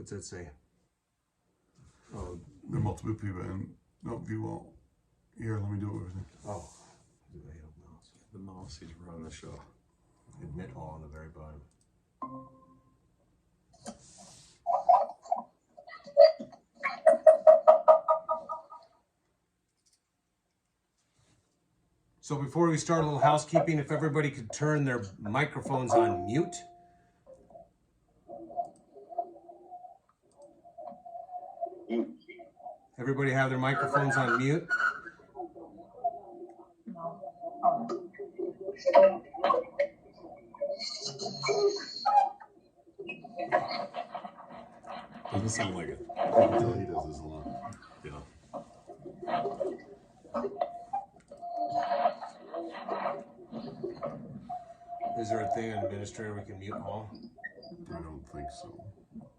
What's that say? Oh, there are multiple people and no view all. Here, let me do everything. oh, do they have mouse? The mouse, he's running the show. Admit all on the very bottom. So before we start, a little housekeeping. If everybody could turn their microphones on mute. Everybody have their microphones on mute. Doesn't sound like it. Until he does this a lot. Yeah. Is there a thing in administrator we can mute all? I don't think so.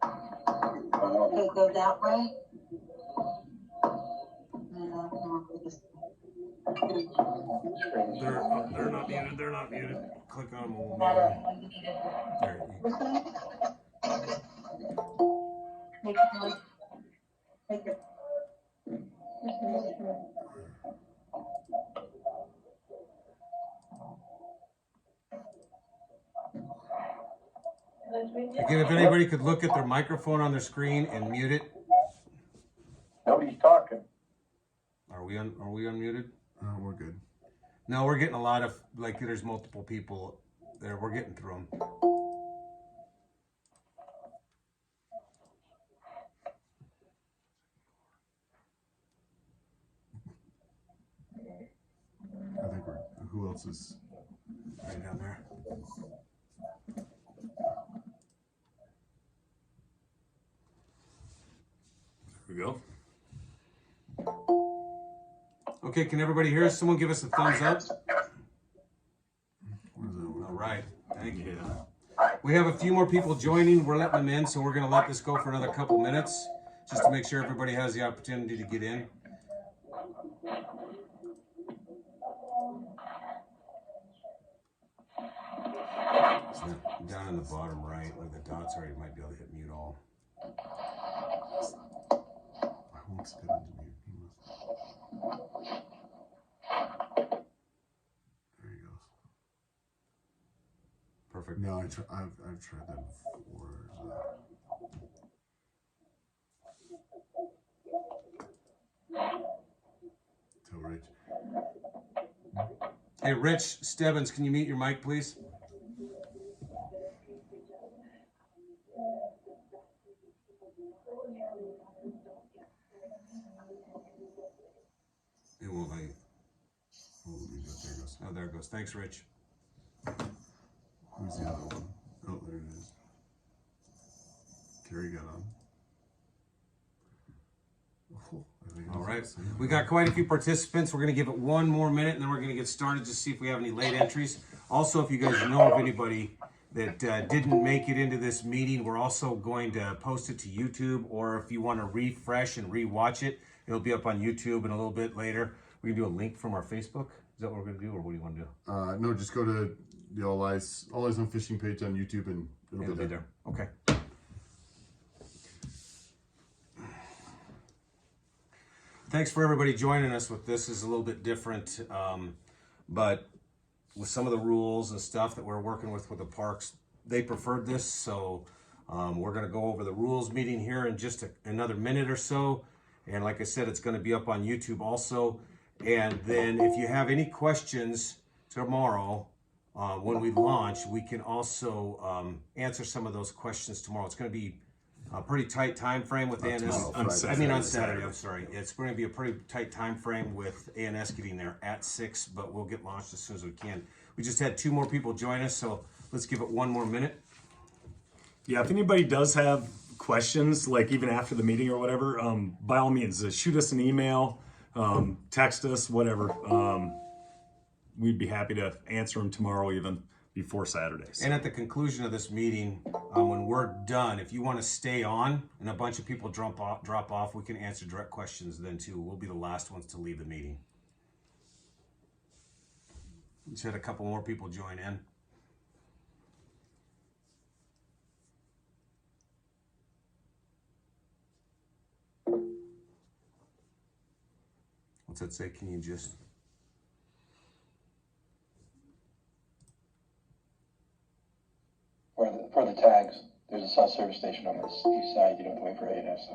Could it go that way? They're not muted. They're not muted. Click on them. We'll mute them. There. Make it. Again, if anybody could look at their microphone on their screen and mute it. Nobody's talking. Are we unmuted? We're good. No, we're getting a lot of, like, there's multiple people there. We're getting through them. I think we're. Who else is? Right down there. There we go. Okay, can everybody hear us? Someone give us a thumbs up. What is that? All right, thank you. Yeah. We have a few more people joining. We're letting them in, so we're going to let this go for another couple minutes, just to make sure everybody has the opportunity to get in. Down in the bottom right, where the dots are, you might be able to hit mute all. I won't step into mute. He must. There he goes. Perfect. No, I've tried that before. Tell Rich. Hey, Rich Stebbins, can you mute your mic, please? It won't let you. Oh, there it goes. Oh, there it goes. Thanks, Rich. Who's the other one? Oh, there it is. Carrie got on. Oh, I think All right. We got quite a few participants. We're going to give it one more minute, and then we're going to get started to see if we have any late entries. Also, if you guys know of anybody that didn't make it into this meeting, we're also going to post it to YouTube, or if you want to refresh and re-watch it, it'll be up on YouTube and a little bit later. We can do a link from our Facebook. Is that what we're going to do, or what do you want to do? No, just go to the All Eyes on Fishing page on YouTube, and it'll be there. Okay. Thanks for everybody joining us with this. This is a little bit different, but with some of the rules and stuff that we're working with the parks, they preferred this. So we're going to go over the rules meeting here in just another minute or so. And like I said, it's going to be up on YouTube also. And then if you have any questions tomorrow when we launch, we can also answer some of those questions tomorrow. It's going to be a pretty tight time frame with ANS. On Saturday. I'm sorry. It's going to be a pretty tight time frame with ANS getting there at 6, but we'll get launched as soon as we can. We just had 2 more people join us, so let's give it one more minute. Yeah, if anybody does have questions, like even after the meeting or whatever, by all means, shoot us an email, text us, whatever. We'd be happy to answer them tomorrow, even before Saturdays. And at the conclusion of this meeting, when we're done, if you want to stay on and a bunch of people drop off, we can answer direct questions then too. We'll be the last ones to leave the meeting. Just had a couple more people join in. that say? Can you just? For the tags, there's a self-service station on the east side. You don't have to wait for A&S.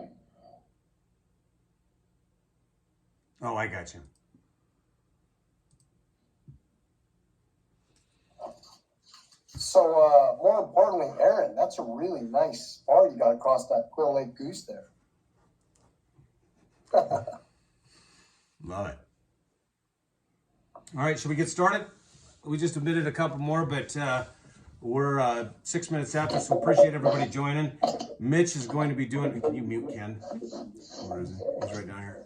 Oh, I got you. So, more importantly, Aaron, that's a really nice bar you got across that Quill Lake Goose there. Love it. All right, should we get started? We just admitted a couple more, but we're 6 minutes after, so appreciate everybody joining. Mitch is going to be doing. Can you mute Ken? Where is he? He's right down here.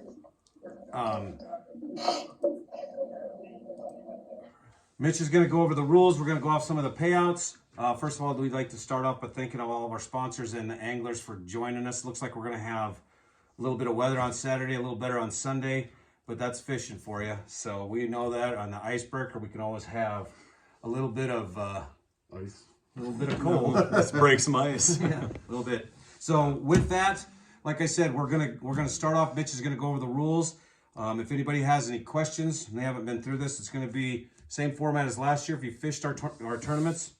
Mitch is going to go over the rules. We're going to go off some of the payouts. First of all, we'd like to start off by thanking all of our sponsors and the anglers for joining us. Looks like we're going to have a little bit of weather on Saturday, a little better on Sunday, but that's fishing for you. So we know that on the icebreaker, we can always have a little bit of Ice. a little bit of cold. Let's break some ice. Yeah, a little bit. So with that, like I said, we're gonna start off. Mitch is gonna go over the rules. If anybody has any questions and they haven't been through this, it's gonna be same format as last year. If you fished our tournaments,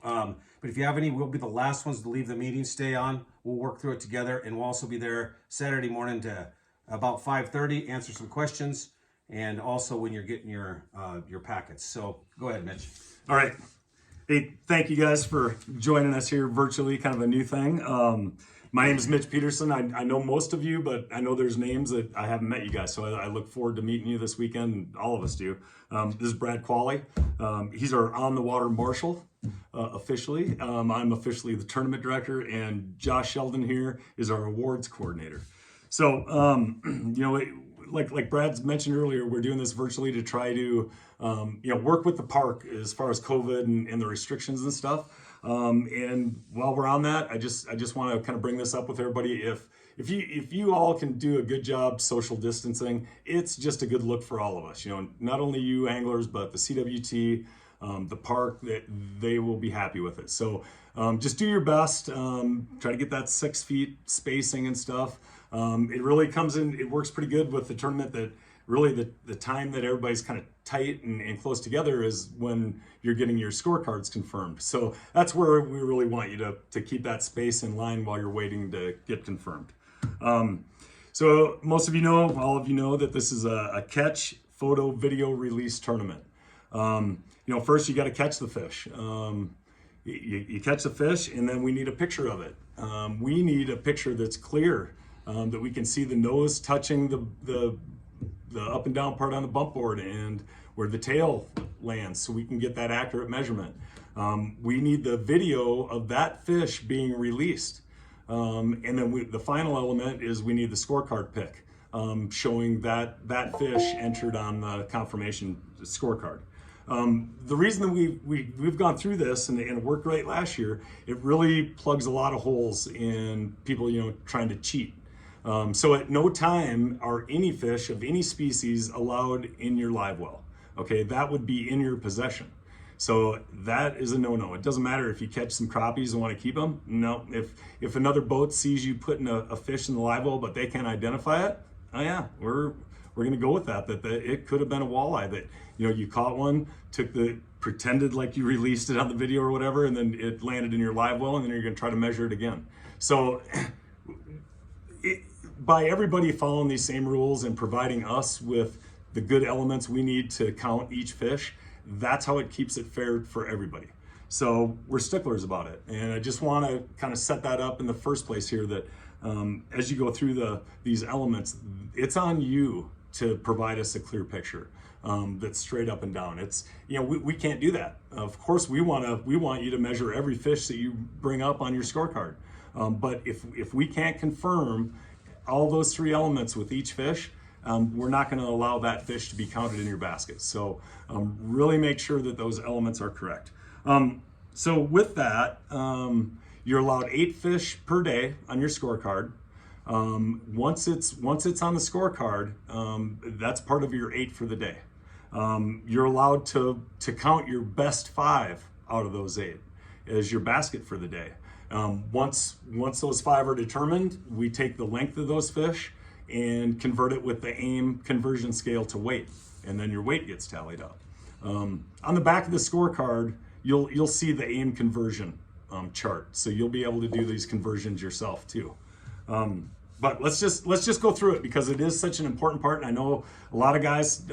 but if you have any, we'll be the last ones to leave the meeting. Stay on. We'll work through it together, and we'll also be there Saturday morning to about 5:30, answer some questions, and also when you're getting your packets. So go ahead, Mitch. All right. Hey, thank you guys for joining us here virtually, kind of a new thing. My name is Mitch Peterson. I know most of you, but I know there's names that I haven't met you guys. So I look forward to meeting you this weekend. All of us do. This is Brad Qualley. He's our on-the-water marshal officially. I'm officially the tournament director, and Josh Sheldon here is our awards coordinator. So, like Brad's mentioned earlier, we're doing this virtually to try to, work with the park as far as COVID and the restrictions and stuff. And while we're on that, I just want to kind of bring this up with everybody. If you all can do a good job social distancing, it's just a good look for all of us. Not only you anglers, but the CWT, the park, that they will be happy with it. So just do your best. Try to get that 6 feet spacing and stuff. It really comes in. It works pretty good with the tournament. That really the time that everybody's kind of tight and close together is when you're getting your scorecards confirmed. So that's where we really want you to keep that space in line while you're waiting to get confirmed. So most of you know, all of you know that this is a catch, photo, video release tournament. First you got to catch the fish. You catch the fish, and then we need a picture of it. We need a picture that's clear, that we can see the nose touching the up and down part on the bump board and where the tail lands, so we can get that accurate measurement. We need the video of that fish being released. And then the final element is we need the scorecard pick, showing that fish entered on the confirmation scorecard. The reason that we've gone through this and it worked great last year, it really plugs a lot of holes in people, trying to cheat. So at no time are any fish of any species allowed in your live well. Okay, that would be in your possession. So that is a no-no. It doesn't matter if you catch some crappies and want to keep them. No, if another boat sees you putting a fish in the live well, but they can't identify it, oh yeah, we're going to go with that it could have been a walleye that, you caught one, pretended like you released it on the video or whatever, and then it landed in your live well, and then you're going to try to measure it again. So by everybody following these same rules and providing us with the good elements we need to count each fish, that's how it keeps it fair for everybody. So we're sticklers about it. And I just want to kind of set that up in the first place here, that as you go through these elements, it's on you to provide us a clear picture that's straight up and down. It's, we can't do that. Of course, we want you to measure every fish that you bring up on your scorecard. But if we can't confirm all those three elements with each fish, we're not going to allow that fish to be counted in your basket. So really make sure that those elements are correct. So with that, you're allowed 8 fish per day on your scorecard. Once it's on the scorecard, that's part of your 8 for the day. You're allowed to count your best 5 out of those 8 as your basket for the day. Once those 5 are determined, we take the length of those fish and convert it with the AIM conversion scale to weight, and then your weight gets tallied up. On the back of the scorecard, you'll see the AIM conversion chart, so you'll be able to do these conversions yourself too. But let's just go through it, because it is such an important part. And I know a lot of guys,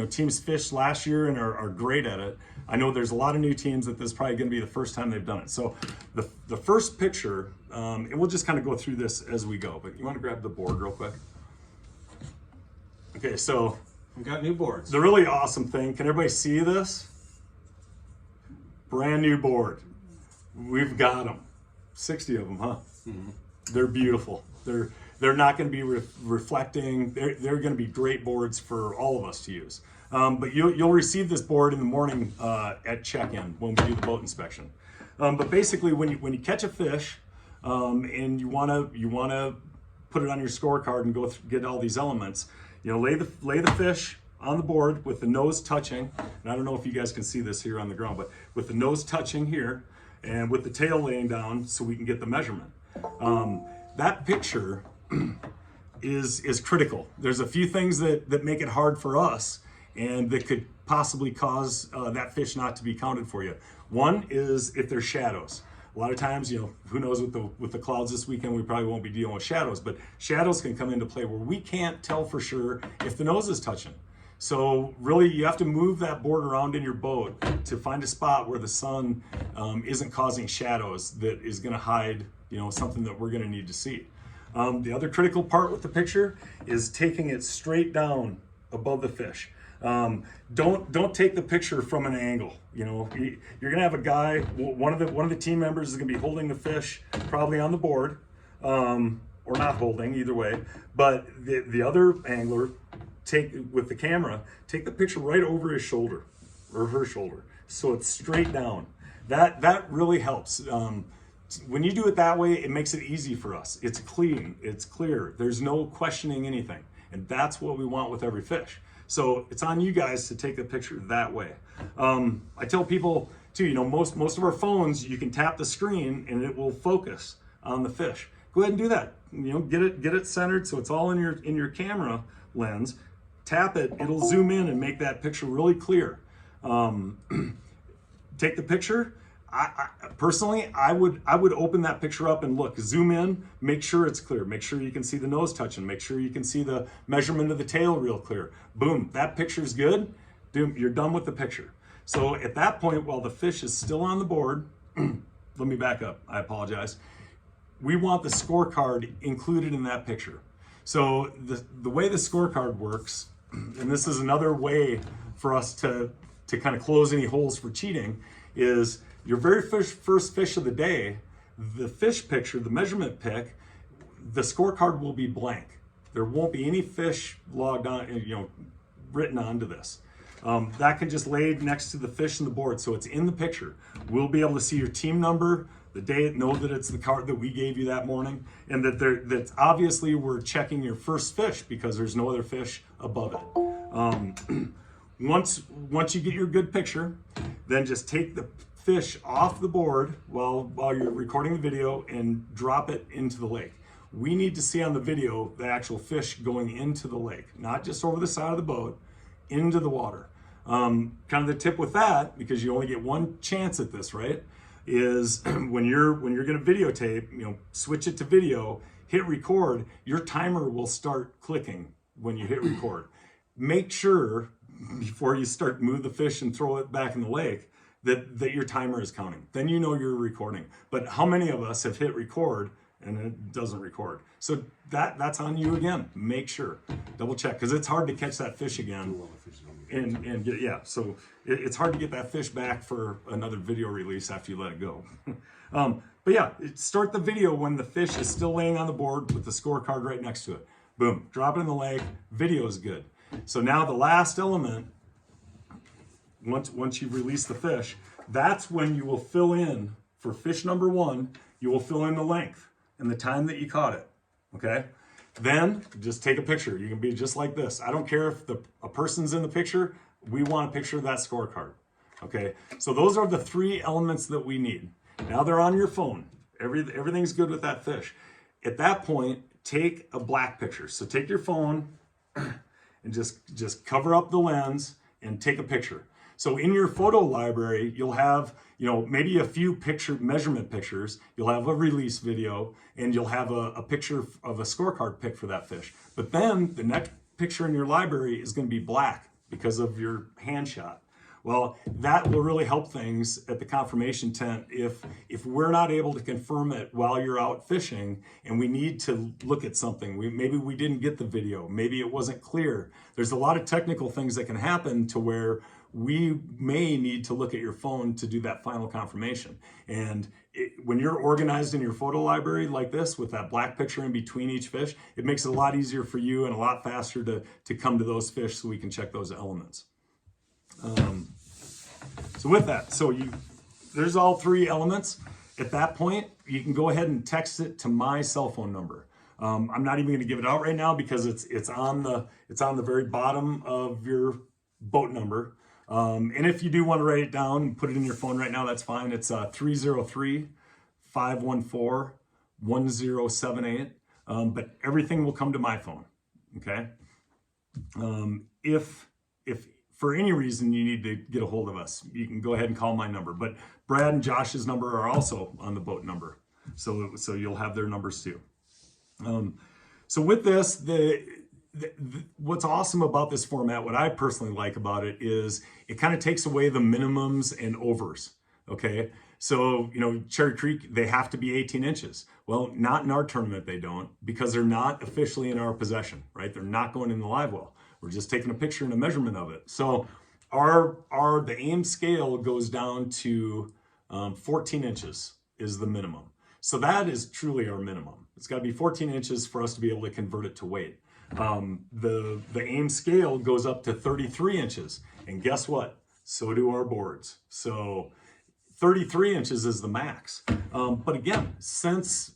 teams fished last year and are great at it. I know there's a lot of new teams that this is probably going to be the first time they've done it. So the first picture, and we'll just kind of go through this as we go. But you want to grab the board real quick? Okay, so We got new boards. the really awesome thing. Can everybody see this? Brand new board. We've got them. 60 of them, huh? Mm-hmm. They're beautiful. They're not going to be reflecting. They're going to be great boards for all of us to use. But you'll receive this board in the morning at check-in when we do the boat inspection. But basically, when you catch a fish and you want to put it on your scorecard and go get all these elements, lay the fish on the board with the nose touching. And I don't know if you guys can see this here on the ground, but with the nose touching here and with the tail laying down, so we can get the measurement. That picture is critical. There's a few things that make it hard for us and that could possibly cause that fish not to be counted for you. One is if there's shadows. A lot of times, who knows with the clouds this weekend, we probably won't be dealing with shadows, but shadows can come into play where we can't tell for sure if the nose is touching. So really, you have to move that board around in your boat to find a spot where the sun isn't causing shadows that is going to hide, something that we're going to need to see. The other critical part with the picture is taking it straight down above the fish. Don't take the picture from an angle. You're going to have a guy, one of the team members is going to be holding the fish probably on the board, or not holding, either way. But the other angler, with the camera, take the picture right over his shoulder or her shoulder, so it's straight down. That really helps. When you do it that way, it makes it easy for us. It's clean, it's clear. There's no questioning anything, and that's what we want with every fish. So it's on you guys to take the picture that way. I tell people too, most of our phones, you can tap the screen and it will focus on the fish. Go ahead and do that. Get it centered so it's all in your camera lens. Tap it, it'll zoom in and make that picture really clear. Take the picture. Personally, I would open that picture up and look, zoom in, make sure it's clear, make sure you can see the nose touching, make sure you can see the measurement of the tail real clear. Boom, that picture's good. You're done with the picture. So at that point, while the fish is still on the board, let me back up, I apologize. We want the scorecard included in that picture. So the way the scorecard works, and this is another way for us to kind of close any holes for cheating, is your very first fish of the day, the fish picture, the measurement pick, the scorecard will be blank. There won't be any fish logged on, written onto this. That can just lay next to the fish and the board, so it's in the picture. We'll be able to see your team number, the day, know that it's the card that we gave you that morning, and that obviously we're checking your first fish because there's no other fish above it. Once you get your good picture, then just take the fish off the board while you're recording the video and drop it into the lake. We need to see on the video the actual fish going into the lake, not just over the side of the boat, into the water. Kind of the tip with that, because you only get one chance at this, right, is when you're going to videotape, switch it to video, hit record, your timer will start clicking when you hit record. Make sure before you start move the fish and throw it back in the lake that your timer is counting. Then you're recording. But how many of us have hit record and it doesn't record? So that's on you again. Make sure, double check, because it's hard to catch that fish again. And get, so it's hard to get that fish back for another video release after you let it go. But yeah, start the video when the fish is still laying on the board with the scorecard right next to it. Boom, drop it in the lake, video is good. So now the last element, once you release the fish, that's when you will fill in, for fish number one, you will fill in the length and the time that you caught it, okay? Then just take a picture. You can be just like this. I don't care if a person's in the picture, we want a picture of that scorecard, okay? So those are the three elements that we need. Now they're on your phone. Everything's good with that fish. At that point, take a black picture. So take your phone and just cover up the lens and take a picture. So in your photo library, you'll have, maybe a few measurement pictures, you'll have a release video, and you'll have a picture of a scorecard pick for that fish. But then the next picture in your library is going to be black because of your hand shot. Well, that will really help things at the confirmation tent if we're not able to confirm it while you're out fishing and we need to look at something. Maybe we didn't get the video, maybe it wasn't clear. There's a lot of technical things that can happen to where we may need to look at your phone to do that final confirmation. And when you're organized in your photo library like this with that black picture in between each fish, it makes it a lot easier for you and a lot faster to come to those fish so we can check those elements. So with that, there's all three elements. At that point, you can go ahead and text it to my cell phone number. I'm not even going to give it out right now because it's on the very bottom of your boat number. And if you do want to write it down and put it in your phone right now, that's fine. It's 303-514-1078. But everything will come to my phone. Okay. If for any reason you need to get a hold of us, you can go ahead and call my number. But Brad and Josh's number are also on the boat number. So you'll have their numbers too. So with this, what's awesome about this format, what I personally like about it is it kind of takes away the minimums and overs. Okay. So, Cherry Creek, they have to be 18 inches. Well, not in our tournament, they don't, because they're not officially in our possession, right? They're not going in the live well. We're just taking a picture and a measurement of it. So the aim scale goes down to 14 inches is the minimum. So that is truly our minimum. It's got to be 14 inches for us to be able to convert it to weight. The aim scale goes up to 33 inches. And guess what? So do our boards. So 33 inches is the max. But again, since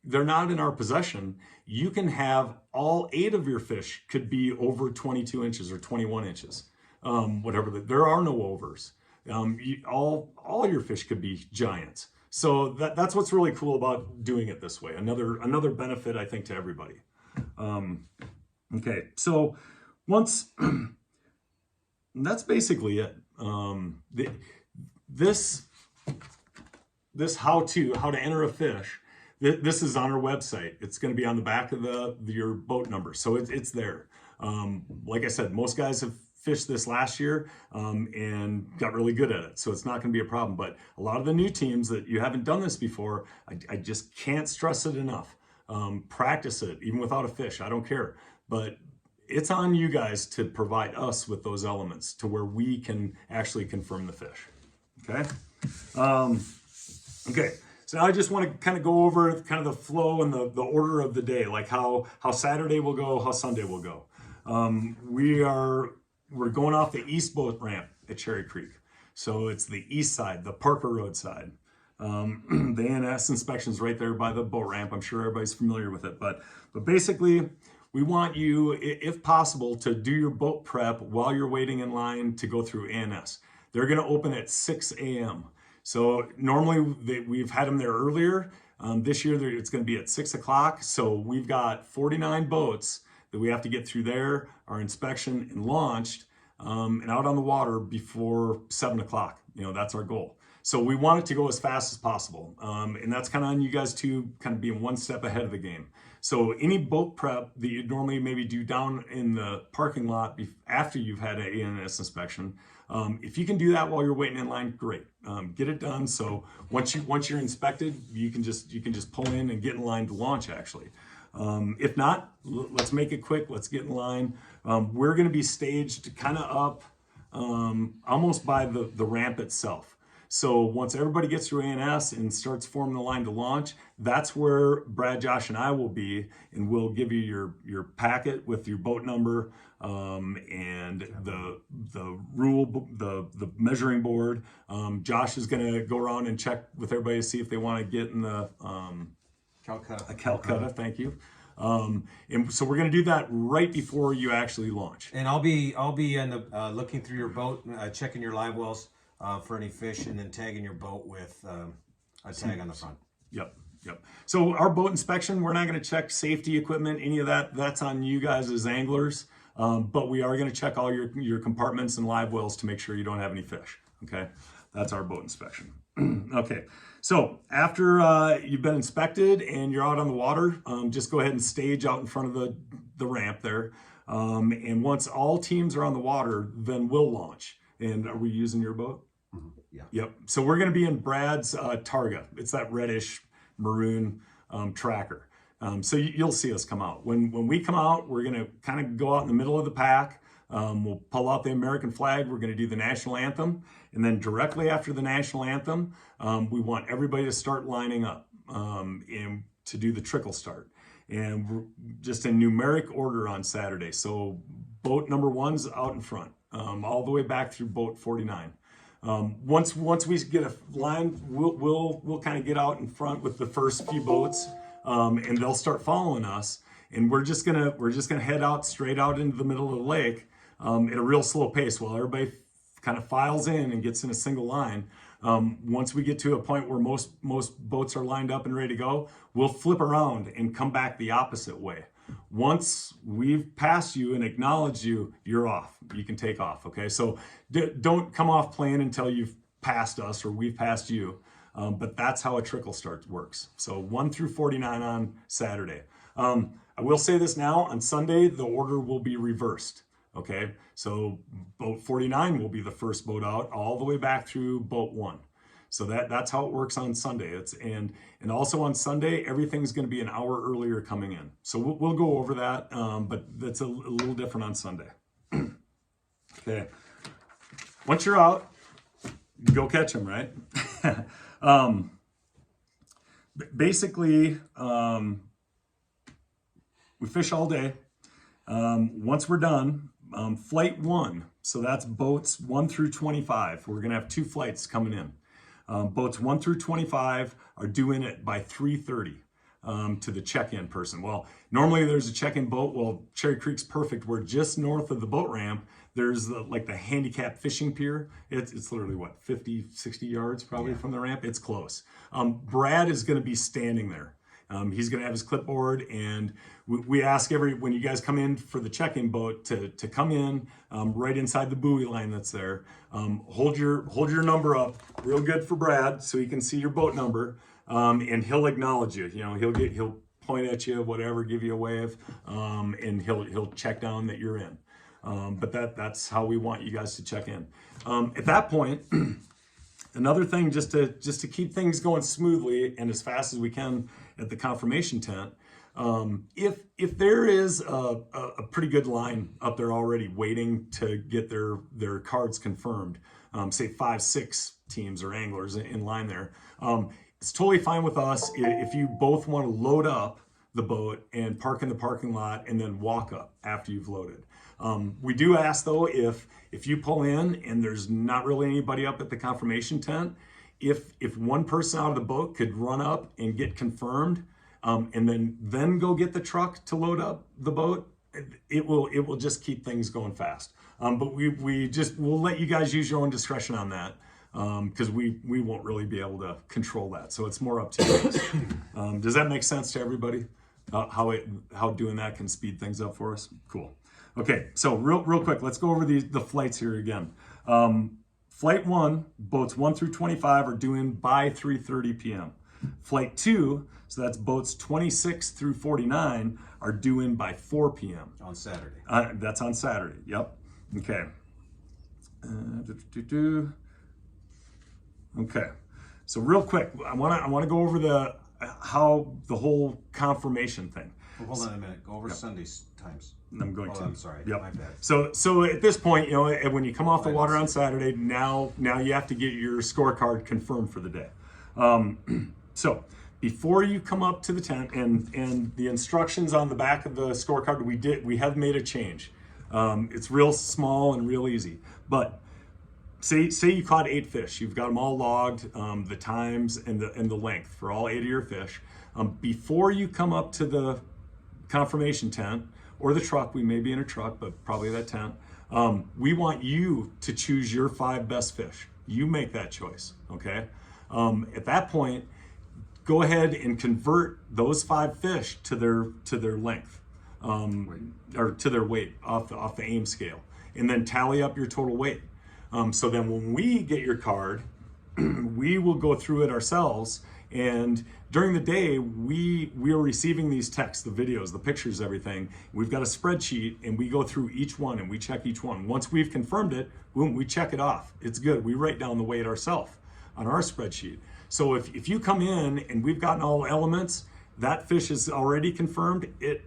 they're not in our possession, you can have all 8 of your fish could be over 22 inches or 21 inches, whatever. There are no overs. All your fish could be giants. So that's what's really cool about doing it this way. Another benefit, I think, to everybody. Okay, so that's basically it. This how to enter a fish. This is on our website. It's going to be on the back of your boat number, so it's there. Like I said, most guys have fished this last year and got really good at it, so it's not going to be a problem. But a lot of the new teams that you haven't done this before, I just can't stress it enough. Practice it, even without a fish. I don't care, but it's on you guys to provide us with those elements to where we can actually confirm the fish. Okay. Okay. So now I just want to kind of go over kind of the flow and the order of the day, like how Saturday will go, how Sunday will go. We're going off the east boat ramp at Cherry Creek. So it's the east side, the Parker Road side. The ANS inspection's right there by the boat ramp. I'm sure everybody's familiar with it, but basically we want you, if possible, to do your boat prep while you're waiting in line to go through ANS. They're going to open at 6 a.m. So normally we've had them there earlier. This year it's going to be at 6 o'clock. So we've got 49 boats that we have to get through there, our inspection and launched, and out on the water before 7 o'clock. That's our goal. So we want it to go as fast as possible. And that's kind of on you guys to kind of being one step ahead of the game. So any boat prep that you'd normally maybe do down in the parking lot after you've had an ANS inspection, if you can do that while you're waiting in line, great. Get it done. So once you're inspected, you can just pull in and get in line to launch actually. If not, let's make it quick. Let's get in line. We're going to be staged kind of up almost by the ramp itself. So once everybody gets through ANS and starts forming the line to launch, that's where Brad, Josh, and I will be, and we'll give you your packet with your boat number and the measuring board. Josh is going to go around and check with everybody to see if they want to get in the Calcutta. Thank you. And so we're going to do that right before you actually launch. And I'll be in the looking through your boat, checking your live wells for any fish, and then tagging your boat with a tag on the front. Yep. Yep. So our boat inspection, we're not going to check safety equipment, any of that. That's on you guys as anglers. But we are going to check all your compartments and live wells to make sure you don't have any fish. Okay. That's our boat inspection. Okay. So after you've been inspected and you're out on the water, just go ahead and stage out in front of the ramp there. And once all teams are on the water, then we'll launch. And are we using your boat? Yeah. Yep. So we're going to be in Brad's Targa. It's that reddish maroon tracker. So you'll see us come out. When we come out, we're going to kind of go out in the middle of the pack. We'll pull out the American flag. We're going to do the national anthem. And then directly after the national anthem, we want everybody to start lining up and to do the trickle start. And we're just in numeric order on Saturday. So boat number 1's out in front, all the way back through boat 49. Once we get a line, we'll kind of get out in front with the first few boats, and they'll start following us. And we're just gonna head out straight out into the middle of the lake at a real slow pace while everybody kind of files in and gets in a single line. Once we get to a point where most boats are lined up and ready to go, we'll flip around and come back the opposite way. Once we've passed you and acknowledged you, you're off. You can take off, okay? So don't come off playing until you've passed us or we've passed you. But that's how a trickle start works. So 1 through 49 on Saturday. I will say this now, on Sunday, the order will be reversed, okay? So boat 49 will be the first boat out all the way back through boat 1. So that's how it works on Sunday. And also on Sunday, everything's going to be an hour earlier coming in. So we'll go over that, but that's a little different on Sunday. Okay. Once you're out, go catch them, right? Basically, we fish all day. Once we're done, flight 1, so that's boats 1 through 25. We're going to have 2 flights coming in. Boats 1 through 25 are due in it by 3:30 to the check-in person. Well, normally there's a check-in boat. Well, Cherry Creek's perfect. We're just north of the boat ramp. There's the handicap fishing pier. It's literally what, 50, 60 yards probably from the ramp. It's close. Brad is going to be standing there. He's going to have his clipboard, and we ask when you guys come in for the check-in boat to come in right inside the buoy line that's there. Hold your number up real good for Brad so he can see your boat number, and he'll acknowledge you. You know, he'll point at you, whatever, give you a wave, and he'll check down that you're in. But that's how we want you guys to check in. At that point. Another thing, just to keep things going smoothly and as fast as we can at the confirmation tent, if there is a pretty good line up there already waiting to get their cards confirmed, say 5, 6 teams or anglers in line there, it's totally fine with us if you both want to load up the boat and park in the parking lot and then walk up after you've loaded. We do ask though, if you pull in and there's not really anybody up at the confirmation tent, if one person out of the boat could run up and get confirmed, and then go get the truck to load up the boat, it will just keep things going fast. But we'll let you guys use your own discretion on that, because we won't really be able to control that. So it's more up to you guys. Does that make sense to everybody? How doing that can speed things up for us? Cool. Okay, so real quick, let's go over the flights here again. Flight 1, boats 1 through 25 are due in by 3:30 p.m. Flight 2, so that's boats 26 through 49, are due in by 4 p.m. On Saturday. That's on Saturday, yep. Okay. Okay, so real quick, I want to go over how the whole confirmation thing. Well, hold on a minute. Go over Sunday's times. I'm going to. I'm sorry. Yep. My bad. So at this point, you know, when you come off the water on Saturday, now you have to get your scorecard confirmed for the day. So before you come up to the tent, and the instructions on the back of the scorecard, we have made a change. It's real small and real easy. But say you caught 8 fish, you've got them all logged, the times and the length for all 8 of your fish. Before you come up to the confirmation tent or the truck, we may be in a truck, but probably that tent. We want you to choose your 5 best fish. You make that choice, okay? At that point, go ahead and convert those 5 fish to their length, or to their weight off the aim scale, and then tally up your total weight. So then when we get your card, we will go through it ourselves, and during the day we are receiving these texts, the videos, the pictures, everything. We've got a spreadsheet, and we go through each one and we check each one. Once we've confirmed it, boom, we check it off. It's good. We write down the weight ourselves on our spreadsheet. So if you come in and we've gotten all elements, that fish is already confirmed, it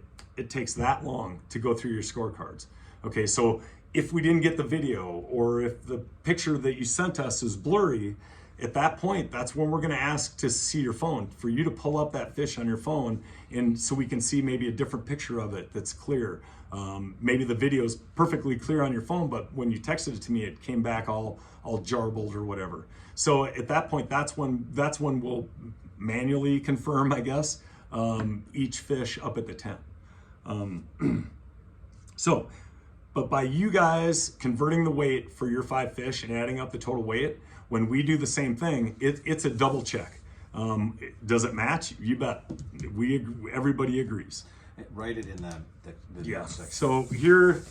takes that long to go through your scorecards. Okay, so if we didn't get the video, or if the picture that you sent us is blurry, at that point, that's when we're gonna ask to see your phone, for you to pull up that fish on your phone, and so we can see maybe a different picture of it that's clear. Maybe the video is perfectly clear on your phone, but when you texted it to me, it came back all jarbled or whatever. So at that point, that's when we'll manually confirm, I guess, each fish up at the tent. But by you guys converting the weight for your 5 fish and adding up the total weight, when we do the same thing, it's a double check. Does it match? You bet. Everybody agrees. Write it in the Yeah. section. So here,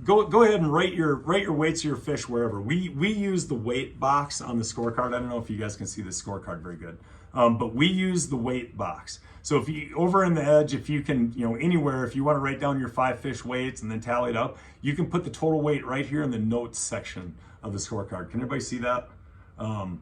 go ahead and write your weights of your fish wherever. We use the weight box on the scorecard. I don't know if you guys can see the scorecard very good, but we use the weight box. So if you, over in the edge, if you can, anywhere, if you want to write down your 5 fish weights and then tally it up, you can put the total weight right here in the notes section of the scorecard. Can everybody see that? And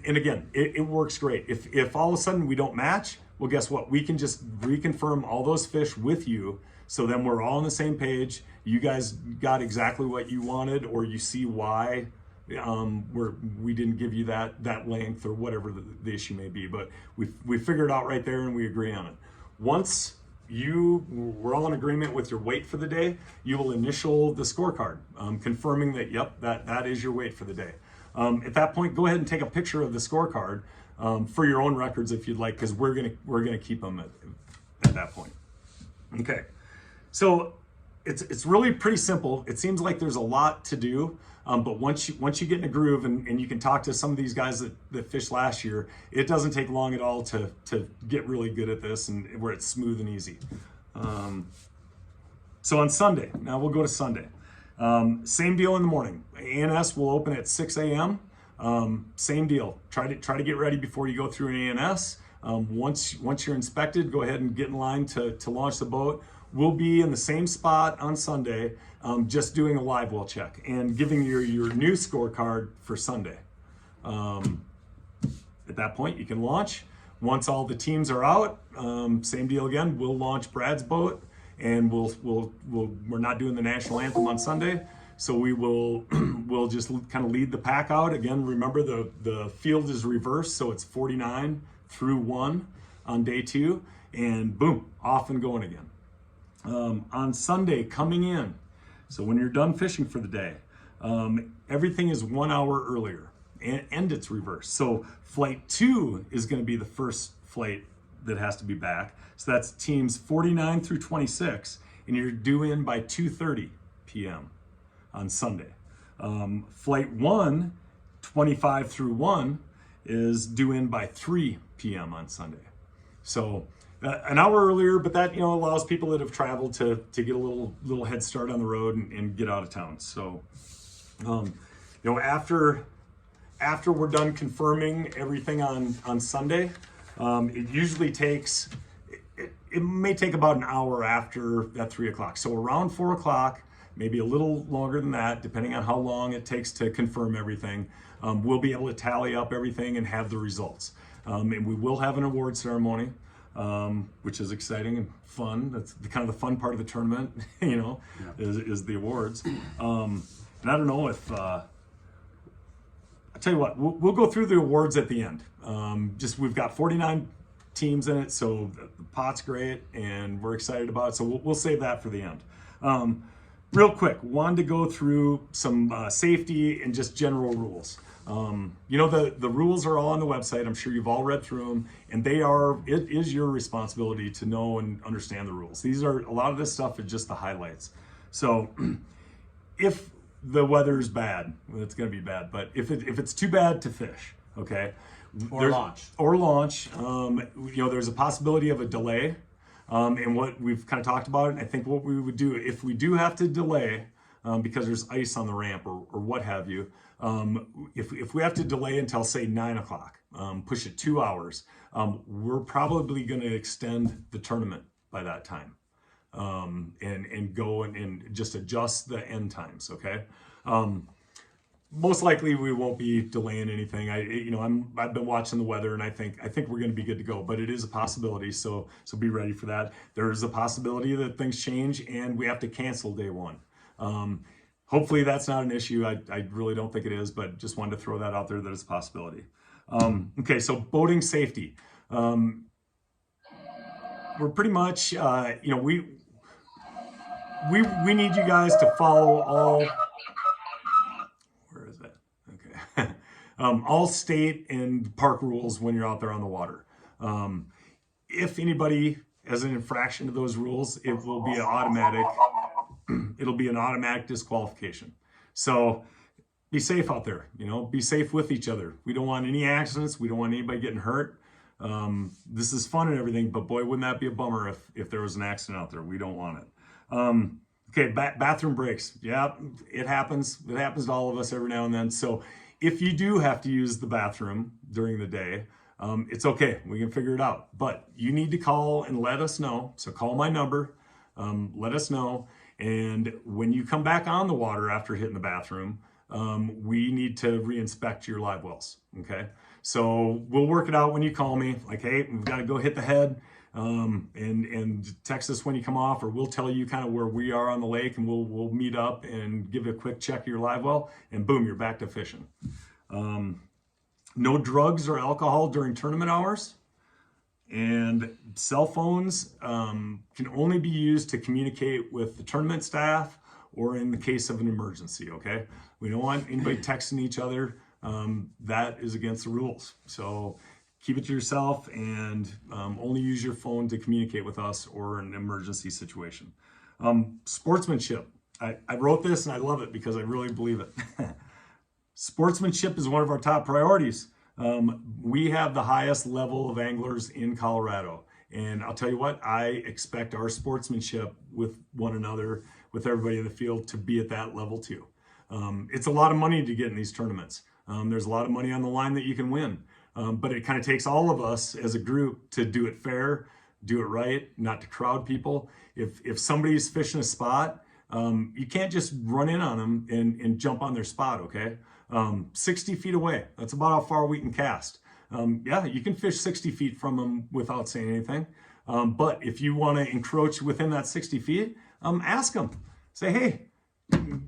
again, it works great. If all of a sudden we don't match, well, guess what? We can just reconfirm all those fish with you. So then we're all on the same page. You guys got exactly what you wanted, or you see why we didn't give you that length, or whatever the issue may be. But we figured it out right there, and we agree on it. Once we're all in agreement with your weight for the day, you will initial the scorecard, confirming that, yep, that is your weight for the day. At that point, go ahead and take a picture of the scorecard for your own records if you'd like, because we're gonna keep them at that point. Okay, so it's really pretty simple. It seems like there's a lot to do, but once you get in a groove and you can talk to some of these guys that fished last year, it doesn't take long at all to get really good at this, and where it's smooth and easy. So on Sunday, now we'll go to Sunday. Same deal in the morning. ANS will open at 6 a.m. Same deal. Try to get ready before you go through an ANS. Once you're inspected, go ahead and get in line to launch the boat. We'll be in the same spot on Sunday, just doing a live well check and giving you your new scorecard for Sunday. At that point, you can launch. Once all the teams are out, same deal again. We'll launch Brad's boat, and we're not doing the national anthem on Sunday, so we'll just kind of lead the pack out. Again, remember the field is reversed, so it's 49 through 1 on day 2, and boom, off and going again. On Sunday, coming in, so when you're done fishing for the day, everything is 1 hour earlier, and it's reversed. So flight 2 is going to be the first flight that has to be back. So that's teams 49 through 26, and you're due in by 2:30 p.m. on Sunday. Flight 1, 25 through 1, is due in by 3 p.m. on Sunday. So an hour earlier, but that allows people that have traveled to get a little head start on the road and get out of town. So after we're done confirming everything on Sunday, it usually takes, it may take about an hour after that 3 o'clock. So around 4 o'clock, maybe a little longer than that, depending on how long it takes to confirm everything, we'll be able to tally up everything and have the results. And we will have an award ceremony, which is exciting and fun. That's kind of the fun part of the tournament, is the awards. And I don't know if, I'll tell you what, we'll go through the awards at the end. We've got 49 teams in it, so the pot's great, and we're excited about it. So we'll save that for the end. Real quick, wanted to go through some safety and just general rules. The rules are all on the website. I'm sure you've all read through them, and it is your responsibility to know and understand the rules. A lot of this stuff is just the highlights. So if the weather's bad, well, it's going to be bad, but if it's too bad to fish, okay, Or launch. Or launch. There's a possibility of a delay. And what we've kind of talked about, and I think what we would do if we do have to delay, because there's ice on the ramp or what have you, if we have to delay until say 9 o'clock, push it 2 hours, we're probably going to extend the tournament by that time, and go and just adjust the end times. Okay. Most likely we won't be delaying anything. I've been watching the weather, and I think we're going to be good to go. But it is a possibility, so be ready for that. There is a possibility that things change and we have to cancel day one. Hopefully that's not an issue. I really don't think it is, but just wanted to throw that out there that it's a possibility. Okay, so boating safety. We're pretty much, we need you guys to follow all. Okay. All state and park rules when you're out there on the water. If anybody has an infraction to those rules, it will be it'll be an automatic disqualification. So be safe out there, be safe with each other. We don't want any accidents. We don't want anybody getting hurt. This is fun and everything, but boy, wouldn't that be a bummer if there was an accident out there. We don't want it. Okay, bathroom breaks. Yeah, it happens. It happens to all of us every now and then. So if you do have to use the bathroom during the day, it's okay. We can figure it out. But you need to call and let us know. So call my number. Let us know. And when you come back on the water after hitting the bathroom, we need to re-inspect your live wells. Okay. So we'll work it out when you call me. Like, hey, we've got to go hit the head. And text us when you come off, or we'll tell you kind of where we are on the lake, and we'll meet up and give it a quick check of your live well, and boom, you're back to fishing. No drugs or alcohol during tournament hours, and cell phones can only be used to communicate with the tournament staff or in the case of an emergency. Okay, we don't want anybody texting each other. That is against the rules. So keep it to yourself, and only use your phone to communicate with us or an emergency situation. Sportsmanship. I wrote this and I love it because I really believe it. Sportsmanship is one of our top priorities. We have the highest level of anglers in Colorado. And I'll tell you what, I expect our sportsmanship with one another, with everybody in the field, to be at that level too. It's a lot of money to get in these tournaments. There's a lot of money on the line that you can win. But it kind of takes all of us as a group to do it fair, do it right, not to crowd people. If somebody's fishing a spot, you can't just run in on them and jump on their spot, okay? 60 feet away, that's about how far we can cast. Yeah, you can fish 60 feet from them without saying anything. But if you want to encroach within that 60 feet, ask them. Say, hey,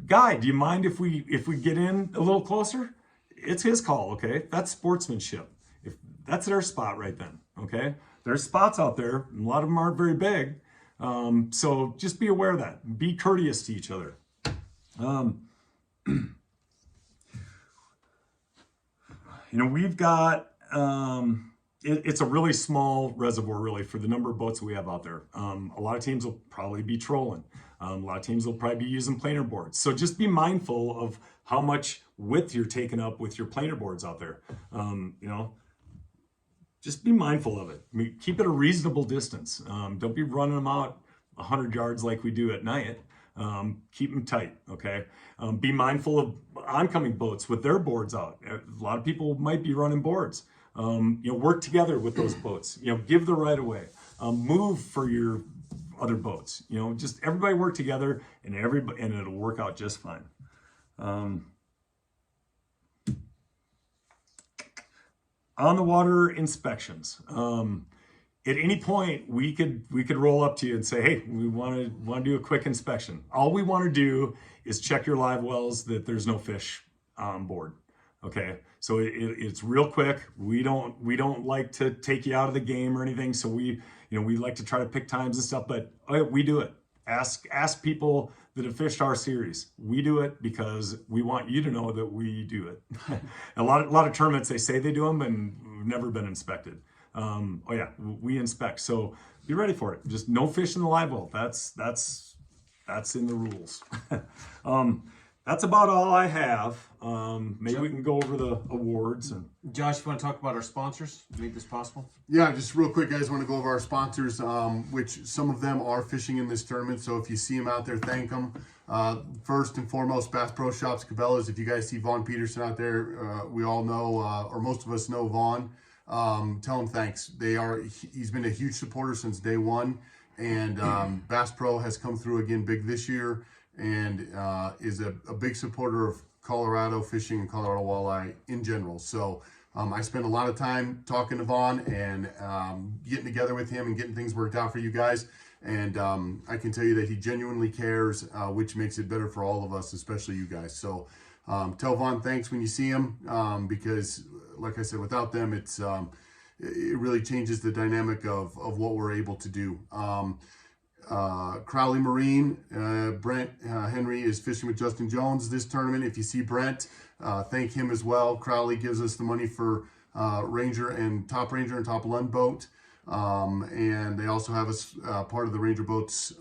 guy, do you mind if we get in a little closer? It's his call, okay? That's sportsmanship. If that's their spot right then, okay? There's spots out there, and a lot of them aren't very big. So just be aware of that. Be courteous to each other. We've got, it's a really small reservoir really for the number of boats we have out there. A lot of teams will probably be trolling. A lot of teams will probably be using planer boards. So just be mindful of how much width you're taking up with your planer boards out there. Just be mindful of it. I mean, keep it a reasonable distance. Don't be running them out 100 yards like we do at night. Keep them tight, okay? Be mindful of oncoming boats with their boards out. A lot of people might be running boards. Work together with those boats. Give the right of way. Move for your other boats. Just everybody work together, and it'll work out just fine. On the water inspections. At any point, we could roll up to you and say, hey, we want to do a quick inspection. All we want to do is check your live wells that there's no fish on board. Okay, so it's real quick. We don't like to take you out of the game or anything. So we like to try to pick times and stuff, but we do it. Ask people that have fished our series. We do it because we want you to know that we do it. A lot of tournaments, they say they do them and we've never been inspected. We inspect. So be ready for it. Just no fish in the live well. That's in the rules. That's about all I have. Maybe we can go over the awards and. Josh, you want to talk about our sponsors? Make this possible. Yeah, just real quick, guys, want to go over our sponsors, which some of them are fishing in this tournament. So if you see them out there, thank them. First and foremost, Bass Pro Shops, Cabela's. If you guys see Vaughn Peterson out there, we all know, or most of us know Vaughn. Tell him thanks. He's been a huge supporter since day one. And Bass Pro has come through again big this year and is a big supporter of Colorado fishing and Colorado walleye in general. So I spent a lot of time talking to Vaughn and getting together with him and getting things worked out for you guys. And I can tell you that he genuinely cares, which makes it better for all of us, especially you guys. So tell Vaughn thanks when you see him, because like I said, without them, it really changes the dynamic of what we're able to do. Crowley Marine, Brent Henry is fishing with Justin Jones this tournament. If you see Brent, thank him as well. Crowley gives us the money for Ranger and Top Lund boat. And they also have us part of the Ranger Boats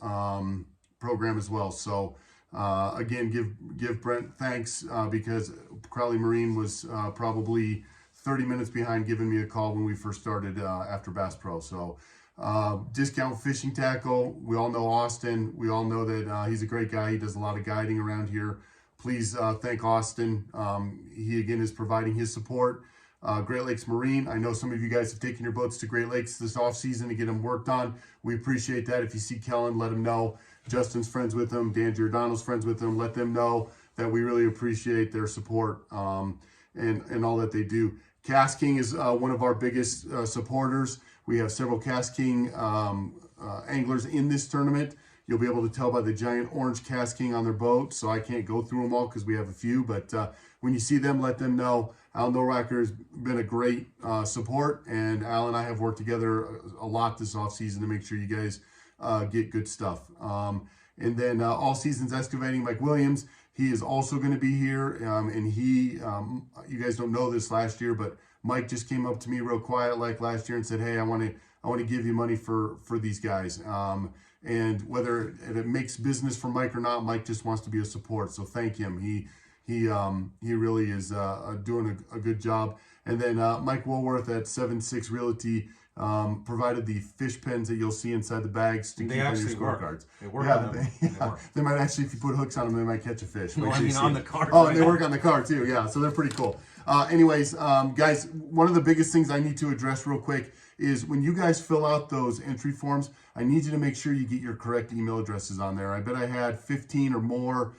program as well. So again, give Brent thanks because Crowley Marine was probably 30 minutes behind giving me a call when we first started after Bass Pro. So Discount Fishing Tackle, we all know Austin. We all know that he's a great guy. He does a lot of guiding around here. Please thank Austin. He again is providing his support. Great Lakes Marine, I know some of you guys have taken your boats to Great Lakes this off season to get them worked on. We appreciate that. If you see Kellen, let him know. Justin's friends with him. Dan Giordano's friends with him. Let them know that we really appreciate their support and all that they do. Cast King is one of our biggest supporters. We have several Cast King anglers in this tournament. You'll be able to tell by the giant orange Cast King on their boat. So I can't go through them all because we have a few. But when you see them, let them know. Al Noracker has been a great support. And Al and I have worked together a lot this offseason to make sure you guys get good stuff. And then All Seasons Excavating, Mike Williams. He is also going to be here. And you guys don't know this last year, but Mike just came up to me real quiet like last year and said, hey, I want to give you money for these guys. And whether it makes business for Mike or not, Mike just wants to be a support. So thank him. He really is doing a good job. And then Mike Woolworth at 7-6 Realty provided the fish pens that you'll see inside the bags to keep on your scorecards. They work. They might actually, if you put hooks on them, they might catch a fish. No, I mean on the card. Oh, they work on the card too. Yeah, so they're pretty cool. Anyways, guys, one of the biggest things I need to address real quick is when you guys fill out those entry forms, I need you to make sure you get your correct email addresses on there. I bet I had 15 or more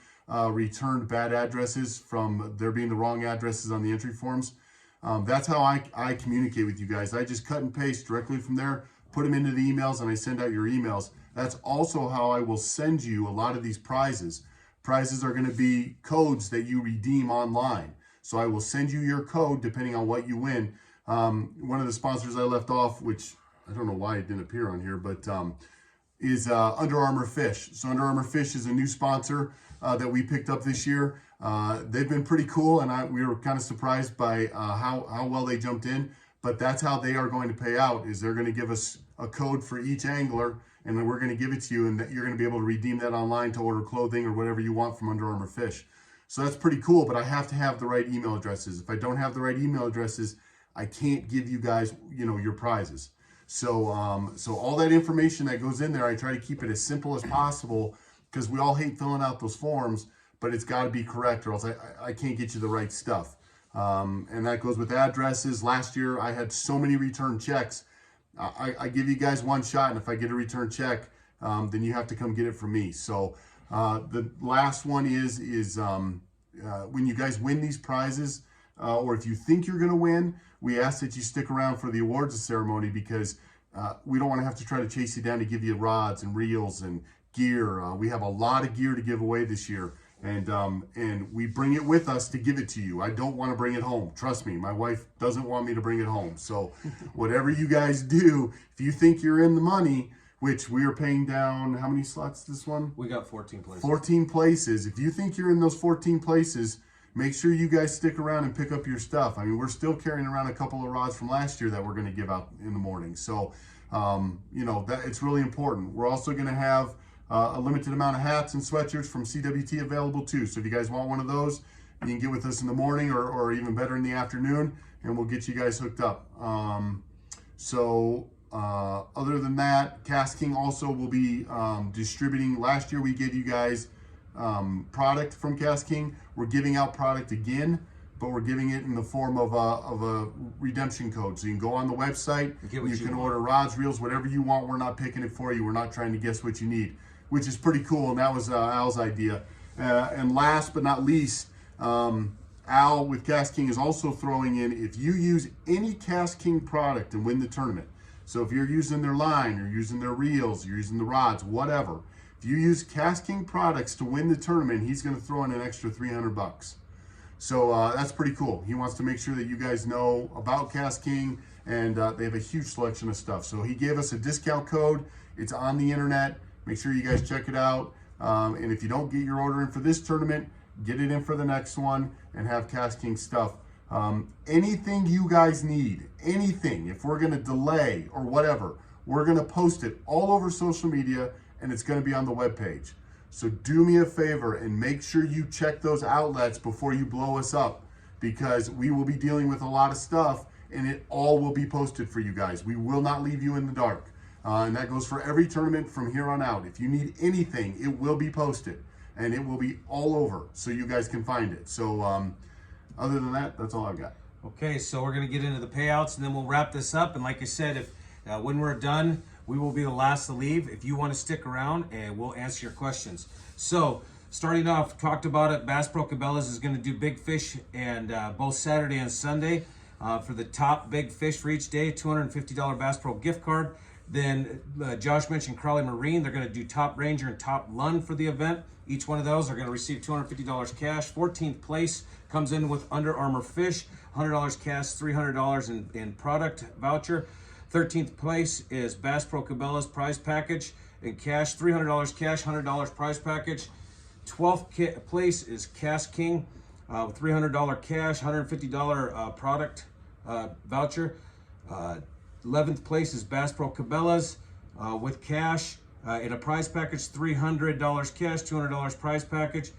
returned bad addresses from there being the wrong addresses on the entry forms. That's how I communicate with you guys. I just cut and paste directly from there, put them into the emails, and I send out your emails. That's also how I will send you a lot of these prizes. Prizes are going to be codes that you redeem online. So I will send you your code depending on what you win. One of the sponsors I left off, which I don't know why it didn't appear on here, but is Under Armour Fish. So Under Armour Fish is a new sponsor that we picked up this year. They've been pretty cool, and we were kind of surprised by how well they jumped in. But that's how they are going to pay out, is they're going to give us a code for each angler, and then we're going to give it to you, and that you're going to be able to redeem that online to order clothing or whatever you want from Under Armour Fish. So that's pretty cool, but I have to have the right email addresses. If I don't have the right email addresses, I can't give you guys, your prizes. So all that information that goes in there, I try to keep it as simple as possible because we all hate filling out those forms, but it's got to be correct or else I can't get you the right stuff. And that goes with addresses. Last year, I had so many return checks. I give you guys one shot, and if I get a return check, then you have to come get it from me. So the last one is when you guys win these prizes, or if you think you're going to win, we ask that you stick around for the awards ceremony because we don't want to have to try to chase you down to give you rods and reels and gear. We have a lot of gear to give away this year, and we bring it with us to give it to you. I don't want to bring it home. Trust me, my wife doesn't want me to bring it home. So whatever you guys do, if you think you're in the money, which we are paying down, how many slots this one? We got 14 places. 14 places. If you think you're in those 14 places, make sure you guys stick around and pick up your stuff. I mean, we're still carrying around a couple of rods from last year that we're going to give out in the morning. So, that it's really important. We're also going to have a limited amount of hats and sweatshirts from CWT available too. So if you guys want one of those, you can get with us in the morning or even better in the afternoon, and we'll get you guys hooked up. Other than that, Cast King also will be distributing. Last year we gave you guys product from Cast King. We're giving out product again, but we're giving it in the form of a redemption code. So you can go on the website, you can order rods, reels, whatever you want. We're not picking it for you. We're not trying to guess what you need, which is pretty cool, and that was Al's idea. And last but not least, Al with Cast King is also throwing in, if you use any Cast King product and win the tournament, so if you're using their line, you're using their reels, you're using the rods, whatever, if you use Cast King products to win the tournament, he's going to throw in an extra $300. So that's pretty cool. He wants to make sure that you guys know about Cast King, and they have a huge selection of stuff. So he gave us a discount code. It's on the internet. Make sure you guys check it out. And if you don't get your order in for this tournament, get it in for the next one and have Cast King stuff. Anything you guys need, anything, if we're going to delay or whatever, we're going to post it all over social media, and it's going to be on the webpage. So do me a favor and make sure you check those outlets before you blow us up, because we will be dealing with a lot of stuff, and it all will be posted for you guys. We will not leave you in the dark. And that goes for every tournament from here on out. If you need anything, it will be posted, and it will be all over so you guys can find it. So other than that, that's all I've got. Okay, so we're going to get into the payouts, and then we'll wrap this up. And like I said, if when we're done, we will be the last to leave. If you want to stick around, and we'll answer your questions. So starting off, talked about it, Bass Pro Cabela's is going to do big fish, and both Saturday and Sunday for the top big fish for each day, $250 Bass Pro gift card. Then Josh mentioned Crawley Marine. They're going to do top Ranger and top Lund for the event. Each one of those are going to receive $250 cash. 14th place comes in with Under Armour Fish, $100 cash, $300 in product voucher. 13th place is Bass Pro Cabela's prize package in cash, $300 cash, $100 prize package. 12th place is Cast King with $300 cash, $150 product voucher. 11th place is Bass Pro Cabela's with cash in a prize package, $300 cash, $200 prize package.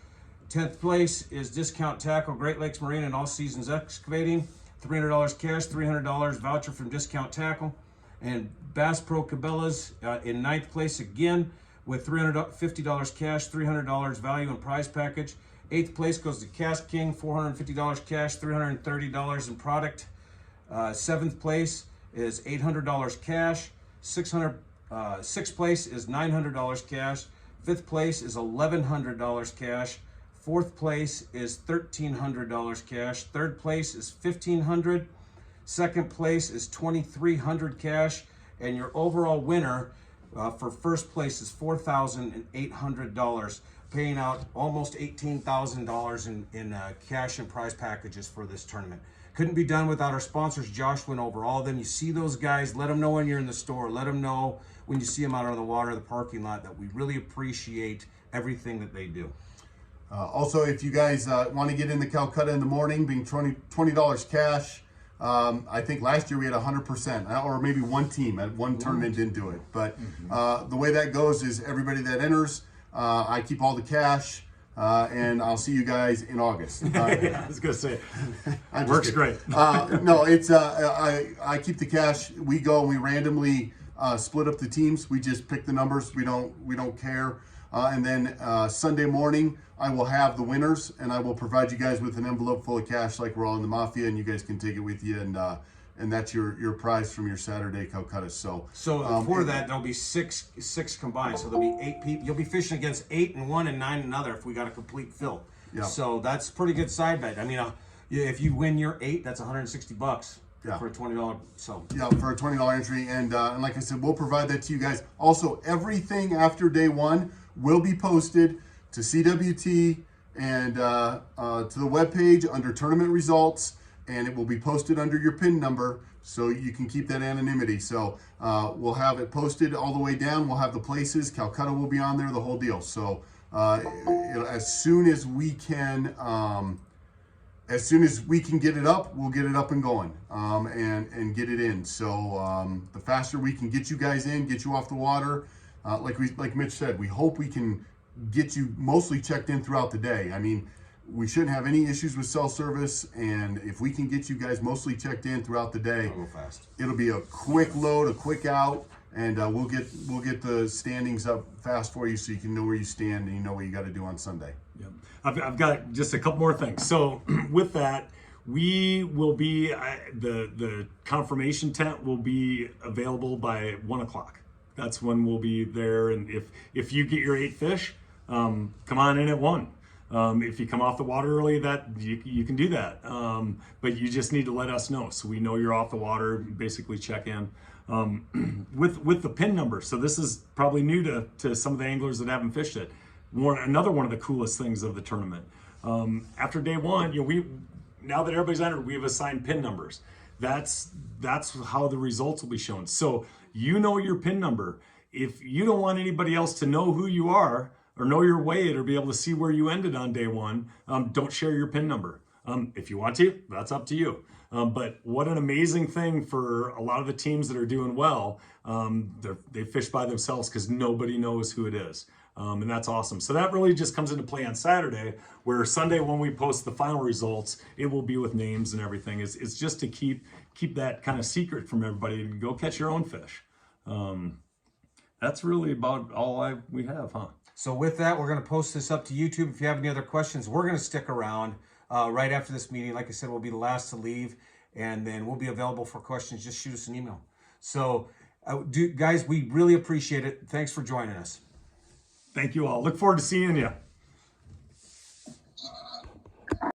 10th place is Discount Tackle, Great Lakes Marine and All Seasons Excavating, $300 cash, $300 voucher from Discount Tackle. And Bass Pro Cabela's in 9th place again with $350 cash, $300 value and prize package. 8th place goes to Cast King, $450 cash, $330 in product. 7th place is $800 cash. 6th place is $900 cash. 5th place is $1,100 cash. 4th place is $1,300 cash. 3rd place is $1,500. 2nd place is $2,300 cash. And your overall winner for first place is $4,800, paying out almost $18,000 in cash and prize packages for this tournament. Couldn't be done without our sponsors. Josh went over all of them. You see those guys, let them know when you're in the store. Let them know when you see them out on the water, the parking lot, that we really appreciate everything that they do. Also, if you guys want to get in the Calcutta in the morning, being $20 cash, I think last year we had 100%, or maybe one team at one tournament didn't do it. But the way that goes is everybody that enters, I keep all the cash, and I'll see you guys in August. I was gonna say, works great. No, it's I keep the cash. We go and we randomly split up the teams. We just pick the numbers. We don't care. And then Sunday morning, I will have the winners, and I will provide you guys with an envelope full of cash, like we're all in the Mafia, and you guys can take it with you, and that's your prize from your Saturday Calcutta. So for that, there'll be six combined. So there'll be 8 people. You'll be fishing against 8 and 1 and 9 and another if we got a complete fill. Yeah. So that's a pretty good side bet. I mean, if you win your 8, that's $160. Yeah. For a $20. So yeah, for a $20 entry, and like I said, we'll provide that to you guys. Also, everything after day 1 will be posted to CWT and to the webpage under tournament results, and it will be posted under your PIN number so you can keep that anonymity. So we'll have it posted all the way down. We'll have the places. Calcutta will be on there, the whole deal. So as soon as we can get it up, we'll get it up and going and get it in. So the faster we can get you guys in, get you off the water, like Mitch said, we hope we can get you mostly checked in throughout the day. I mean, we shouldn't have any issues with cell service, and if we can get you guys mostly checked in throughout the day, I'll go fast. it'll be a quick load, a quick out, and we'll get the standings up fast for you, so you can know where you stand and you know what you got to do on Sunday. Yep. I've got just a couple more things. So with that, we will be the confirmation tent will be available by 1 o'clock. That's when we'll be there. And if you get your 8 fish, come on in at 1. If you come off the water early, that you can do that. But you just need to let us know so we know you're off the water. Basically, check in with the pin number. So this is probably new to some of the anglers that haven't fished it. Another one of the coolest things of the tournament. After day 1, now that everybody's entered, we have assigned pin numbers. That's how the results will be shown. So you know your pin number. If you don't want anybody else to know who you are or know your weight or be able to see where you ended on day 1, don't share your pin number. If you want to, that's up to you. But what an amazing thing for a lot of the teams that are doing well. They fish by themselves because nobody knows who it is. And that's awesome. So that really just comes into play on Saturday, where Sunday when we post the final results, it will be with names and everything. It's just to keep that kind of secret from everybody and go catch your own fish. That's really about all we have, huh? So with that, we're going to post this up to YouTube. If you have any other questions, we're going to stick around right after this meeting. Like I said, we'll be the last to leave, and then we'll be available for questions. Just shoot us an email. So guys, we really appreciate it. Thanks for joining us. Thank you all. Look forward to seeing you.